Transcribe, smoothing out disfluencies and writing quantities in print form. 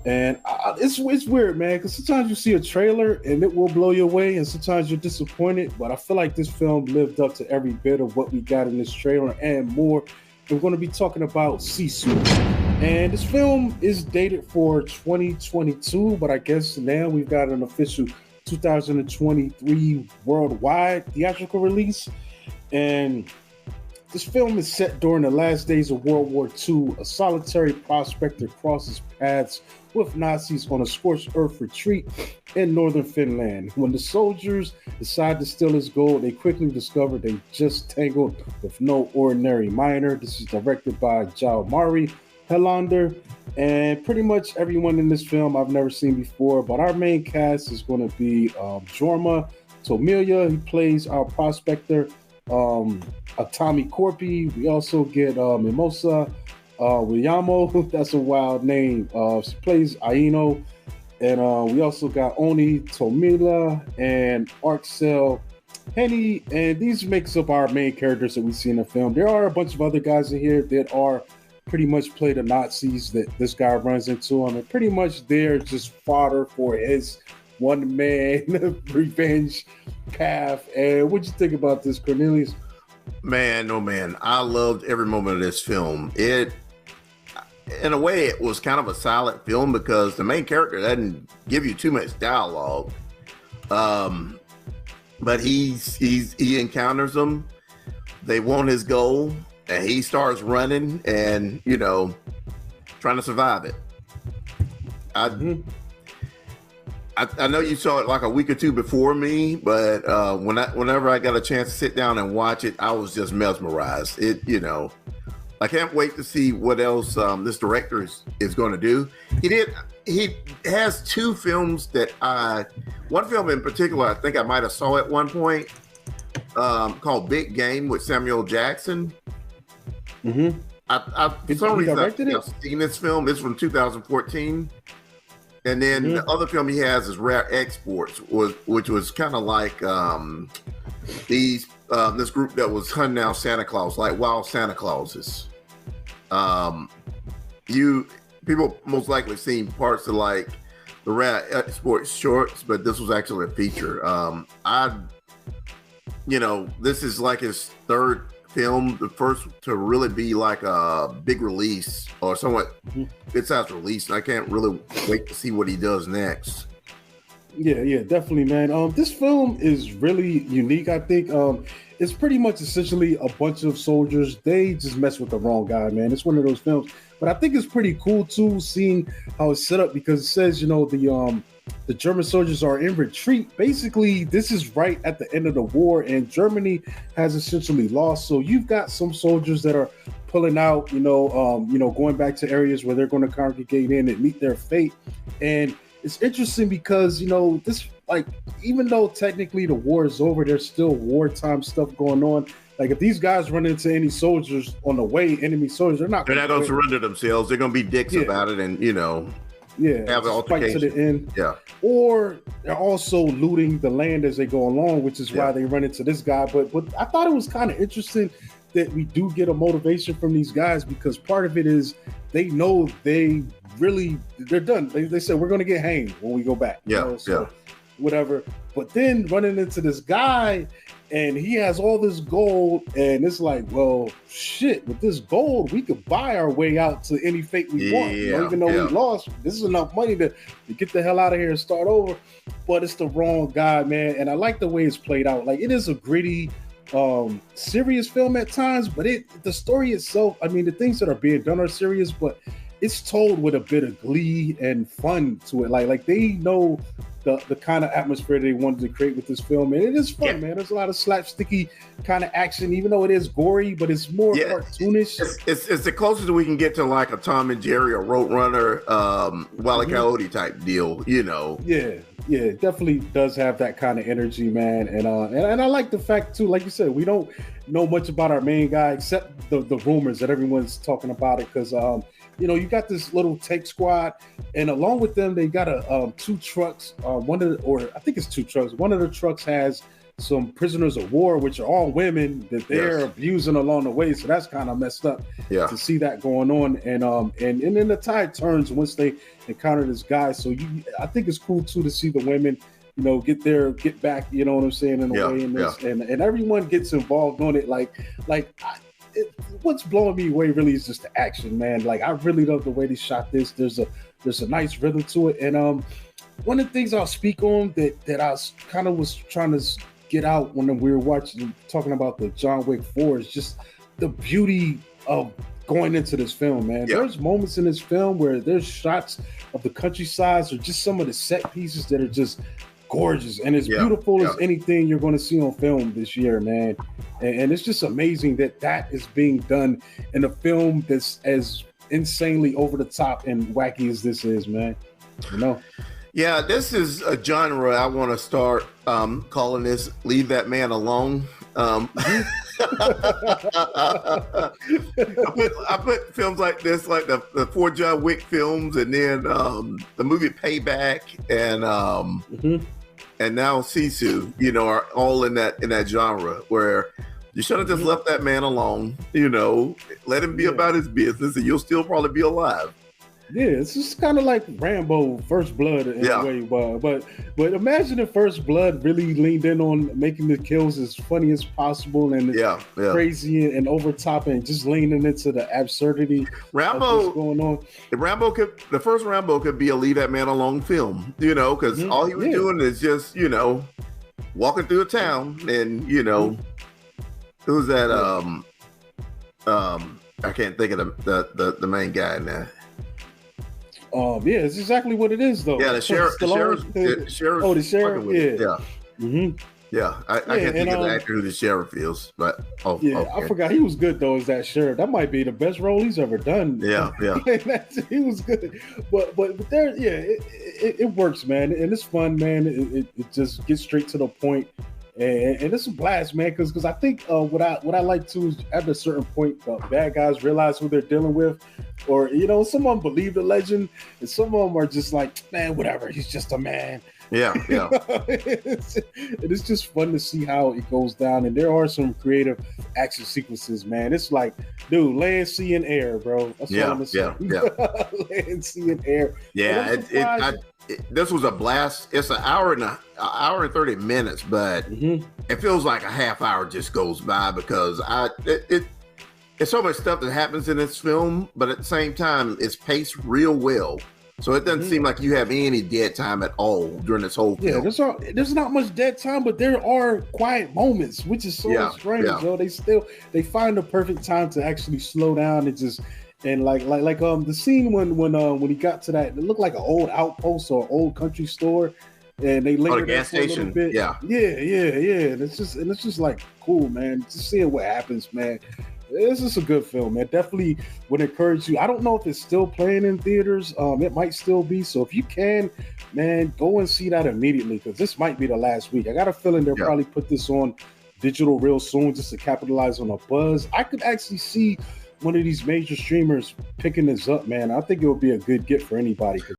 And it's weird, man, because sometimes you see a trailer and it will blow you away, and sometimes you're disappointed. But I feel like this film lived up to every bit of what we got in this trailer and more. We're going to be talking about Sisu. And this film is dated for 2022, but I guess now we've got an official 2023 worldwide theatrical release. And this film is set during the last days of World War II. A solitary prospector crosses paths with Nazis on a scorched-earth retreat in northern Finland. When the soldiers decide to steal his gold, they quickly discover they just tangled with no ordinary miner. This is directed by Jalmari Helander, and pretty much everyone in this film I've never seen before. But our main cast is going to be Jorma Tomilia. He plays our prospector. Tommy Corpy. We also get Mimosa Wiyamo. That's a wild name. She plays Aino. And we also got Oni Tomila and Arksel Henny. And these makes up our main characters that we see in the film. There are a bunch of other guys in here that are pretty much play the Nazis that this guy runs into. And pretty much they're just fodder for his one-man revenge path. And what'd you think about this, Cornelius? Man, oh man, I loved every moment of this film. It, in a way, it was kind of a silent film because the main character doesn't give you too much dialogue. But he encounters them. They want his goal, and he starts running and, trying to survive it. I know you saw it like a week or two before me, but whenever I got a chance to sit down and watch it, I was just mesmerized. I can't wait to see what else this director is going to do. He has two films one film in particular, I think I might have saw at one point, called Big Game with Samuel Jackson. Mm-hmm. For some reason, I've seen this film. It's from 2014. And then the other film he has is Rare Exports, which was kind of like this group that was hunting down Santa Claus, like wild Santa Clauses. People most likely seen parts of like the Rare Exports shorts, but this was actually a feature. This is like his third film, the first to really be like a big release or somewhat good-sized release. I can't really wait to see what he does next. Yeah, definitely, man. This film is really unique. I think it's pretty much essentially a bunch of soldiers. They just mess with the wrong guy, man. It's one of those films, but I think it's pretty cool too, seeing how it's set up because it says, the German soldiers are in retreat. Basically, this is right at the end of the war, and Germany has essentially lost. So you've got some soldiers that are pulling out, going back to areas where they're going to congregate in and meet their fate. And it's interesting because, this, like, even though technically the war is over, there's still wartime stuff going on. Like, if these guys run into any soldiers on the way, enemy soldiers, they're not going to surrender themselves. They're going to be dicks about it and, have an fight to the end. Yeah. Or they're also looting the land as they go along, which is why they run into this guy. But I thought it was kind of interesting that we do get a motivation from these guys because part of it is they know they're done. They said we're going to get hanged when we go back. Whatever. But then running into this guy and he has all this gold and it's like, well, shit, with this gold, we could buy our way out to any fate we want. Even though we lost, this is enough money to get the hell out of here and start over. But it's the wrong guy, man. And I like the way it's played out. Like, it is a gritty, serious film at times, but the story itself, I mean, the things that are being done are serious, but it's told with a bit of glee and fun to it. Like they know the kind of atmosphere they wanted to create with this film, and it is fun, man. There's a lot of slapsticky kind of action, even though it is gory, but it's more cartoonish. It's the closest we can get to like a Tom and Jerry or Roadrunner, Wile E. Coyote type deal, Yeah, it definitely does have that kind of energy, man. And I like the fact too, like you said, we don't know much about our main guy except the rumors that everyone's talking about it because you got this little tank squad, and along with them, they got two trucks. I think it's two trucks. One of the trucks has some prisoners of war, which are all women that they're abusing along the way. So that's kind of messed up to see that going on. And then the tide turns once they encounter this guy. So I think it's cool too to see the women, you know, get back, you know what I'm saying, in a way in this, and everyone gets involved on it. What's blowing me away really is just the action, man. Like, I really love the way they shot this. There's a nice rhythm to it. And one of the things I'll speak on that I kind of was trying to get out when we were talking about the John Wick 4 is just the beauty of going into this film, man. There's moments in this film where there's shots of the countryside or just some of the set pieces that are just gorgeous and as beautiful as anything you're going to see on film this year, man. And it's just amazing that is being done in a film that's as insanely over the top and wacky as this is, man. You know? Yeah, this is a genre I want to start calling this "Leave That Man Alone." I put films like this, like the 4 John Wick films, and then the movie Payback, and now Sisu, you know, are all in that genre where you should have just left that man alone, you know, let him be about his business, and you'll still probably be alive. Yeah, it's just kind of like Rambo, First Blood in a way, but imagine if First Blood really leaned in on making the kills as funny as possible and crazy and over top, and just leaning into the absurdity of what's going on. The first Rambo could be a Leave That Man Alone film, you know, because all he was doing is just, you know, walking through a town, and you know, who's that? I can't think of the main guy now. Yeah, it's exactly what it is, though. Yeah, the sheriff. Oh, the sheriff. Yeah. I can't think of the actor who the sheriff is, but I forgot he was good though as that sheriff. That might be the best role he's ever done. Yeah. He was good, but there, it works, man, and it's fun, man. It just gets straight to the point. And it's a blast, man, because I think what I like to is at a certain point, bad guys realize who they're dealing with, or you know, some of them believe the legend, and some of them are just like, man, whatever, he's just a man. Yeah. It's just fun to see how it goes down, and there are some creative action sequences, man. It's like, dude, land, sea, and air, bro. That's what I'm gonna say. Land, sea, and air. Yeah, this was a blast. It's an hour and 30 minutes, but it feels like a half hour just goes by because it's so much stuff that happens in this film, but at the same time, it's paced real well. So it doesn't seem like you have any dead time at all during this whole film. Yeah, there's not much dead time, but there are quiet moments, which is so strange, yo. They find the perfect time to actually slow down and just. And like the scene when he got to that, it looked like an old outpost or old country store, and they lingered there for a little bit. Yeah. And it's just like cool, man. Just seeing what happens, man. This is a good film, man. Definitely would encourage you. I don't know if it's still playing in theaters. It might still be. So if you can, man, go and see that immediately because this might be the last week. I got a feeling they'll probably put this on digital real soon just to capitalize on a buzz. I could actually see one of these major streamers picking this up, man. I think it would be a good get for anybody because